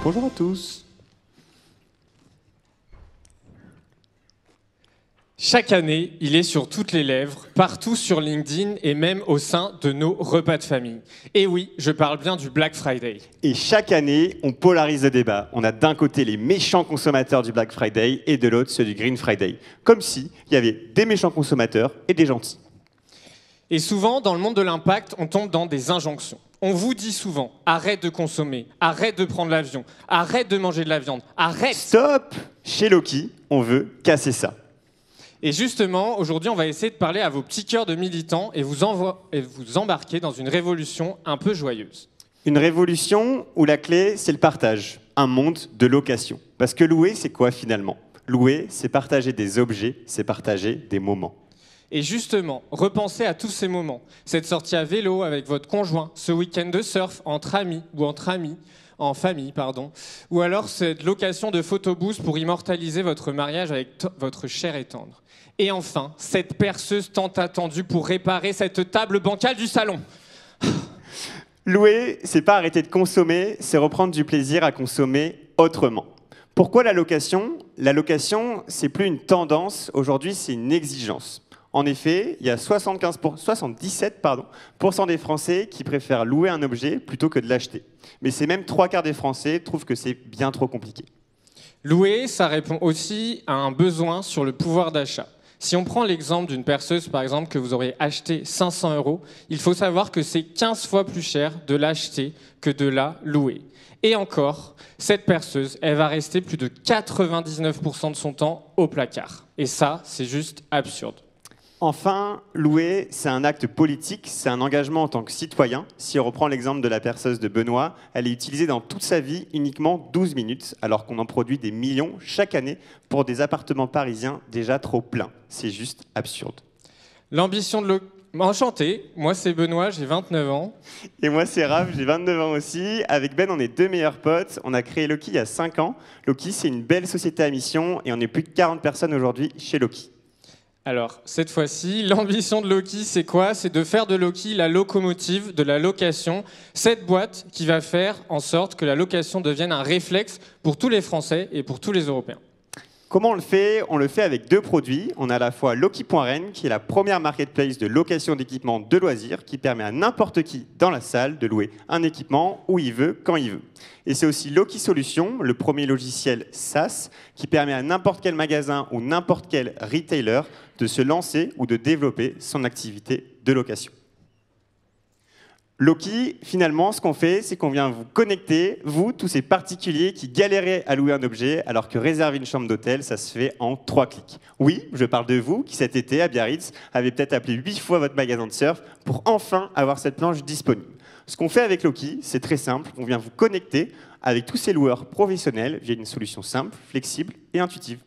Bonjour à tous. Chaque année, il est sur toutes les lèvres, partout sur LinkedIn et même au sein de nos repas de famille. Et oui, je parle bien du Black Friday. Et chaque année, on polarise le débat. On a d'un côté les méchants consommateurs du Black Friday et de l'autre ceux du Green Friday. Comme s'il y avait des méchants consommateurs et des gentils. Et souvent, dans le monde de l'impact, on tombe dans des injonctions. On vous dit souvent, arrête de consommer, arrête de prendre l'avion, arrête de manger de la viande, arrête. Stop! Chez Loki, on veut casser ça. Et justement, aujourd'hui, on va essayer de parler à vos petits cœurs de militants et vous embarquer dans une révolution un peu joyeuse. Une révolution où la clé, c'est le partage. Un monde de location. Parce que louer, c'est quoi finalement? Louer, c'est partager des objets, c'est partager des moments. Et justement, repensez à tous ces moments. Cette sortie à vélo avec votre conjoint, ce week-end de surf entre amis ou en famille, ou alors cette location de photobooth pour immortaliser votre mariage avec votre cher et tendre. Et enfin, cette perceuse tant attendue pour réparer cette table bancale du salon. Louer, c'est pas arrêter de consommer, c'est reprendre du plaisir à consommer autrement. Pourquoi la location? La location, c'est plus une tendance, aujourd'hui c'est une exigence. En effet, il y a 77% des Français qui préfèrent louer un objet plutôt que de l'acheter. Mais c'est même 3/4 des Français trouvent que c'est bien trop compliqué. Louer, ça répond aussi à un besoin sur le pouvoir d'achat. Si on prend l'exemple d'une perceuse, par exemple, que vous auriez acheté 500 €, il faut savoir que c'est 15 fois plus cher de l'acheter que de la louer. Et encore, cette perceuse, elle va rester plus de 99% de son temps au placard. Et ça, c'est juste absurde. Enfin, louer, c'est un acte politique, c'est un engagement en tant que citoyen. Si on reprend l'exemple de la perceuse de Benoît, elle est utilisée dans toute sa vie uniquement 12 minutes, alors qu'on en produit des millions chaque année pour des appartements parisiens déjà trop pleins. C'est juste absurde. L'ambition de Enchanté, moi c'est Benoît, j'ai 29 ans. Et moi c'est Raph, j'ai 29 ans aussi. Avec Ben, on est deux meilleurs potes. On a créé Loki il y a 5 ans. Loki, c'est une belle société à mission et on est plus de 40 personnes aujourd'hui chez Loki. Alors, cette fois-ci, l'ambition de Loki, c'est quoi? C'est de faire de Loki la locomotive de la location, cette boîte qui va faire en sorte que la location devienne un réflexe pour tous les Français et pour tous les Européens. Comment on le fait? On le fait avec deux produits. On a à la fois Loki.ren, qui est la première marketplace de location d'équipements de loisirs, qui permet à n'importe qui dans la salle de louer un équipement où il veut, quand il veut. Et c'est aussi Loki Solutions, le premier logiciel SaaS, qui permet à n'importe quel magasin ou n'importe quel retailer de se lancer ou de développer son activité de location. Loki, finalement, ce qu'on fait, c'est qu'on vient vous connecter, vous, tous ces particuliers qui galéraient à louer un objet, alors que réserver une chambre d'hôtel, ça se fait en 3 clics. Oui, je parle de vous, qui cet été, à Biarritz, avez peut-être appelé 8 fois votre magasin de surf pour enfin avoir cette planche disponible. Ce qu'on fait avec Loki, c'est très simple, on vient vous connecter avec tous ces loueurs professionnels via une solution simple, flexible et intuitive.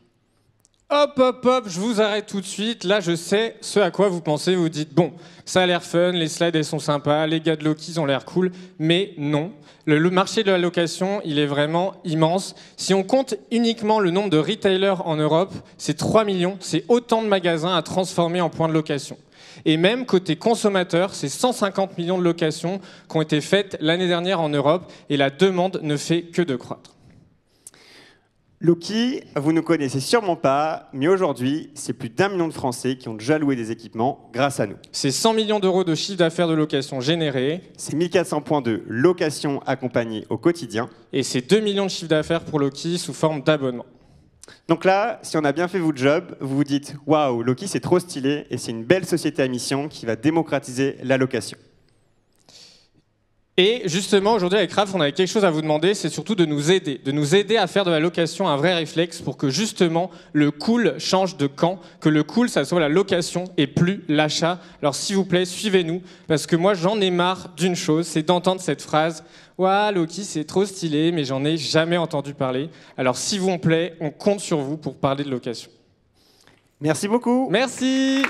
Hop, hop, hop, je vous arrête tout de suite. Là, je sais ce à quoi vous pensez. Vous dites, bon, ça a l'air fun, les slides, elles sont sympas, les gars de Loki, ils ont l'air cool. Mais non, le marché de la location, il est vraiment immense. Si on compte uniquement le nombre de retailers en Europe, c'est 3 millions. C'est autant de magasins à transformer en points de location. Et même côté consommateur, c'est 150 millions de locations qui ont été faites l'année dernière en Europe. Et la demande ne fait que de croître. Loki, vous ne connaissez sûrement pas, mais aujourd'hui, c'est plus d'1 million de Français qui ont déjà loué des équipements grâce à nous. C'est 100 millions d'euros de chiffre d'affaires de location généré. C'est 1400 points de location accompagnée au quotidien. Et c'est 2 millions de chiffre d'affaires pour Loki sous forme d'abonnement. Donc là, si on a bien fait votre job, vous vous dites « Waouh, Loki, c'est trop stylé et c'est une belle société à mission qui va démocratiser la location. » Et justement, aujourd'hui, avec Raph, on avait quelque chose à vous demander, c'est surtout de nous aider à faire de la location un vrai réflexe pour que justement le cool change de camp, que le cool, ça soit la location et plus l'achat. Alors s'il vous plaît, suivez-nous, parce que moi, j'en ai marre d'une chose, c'est d'entendre cette phrase « Ouah, Loki, c'est trop stylé, mais j'en ai jamais entendu parler. » Alors s'il vous plaît, on compte sur vous pour parler de location. Merci beaucoup. Merci.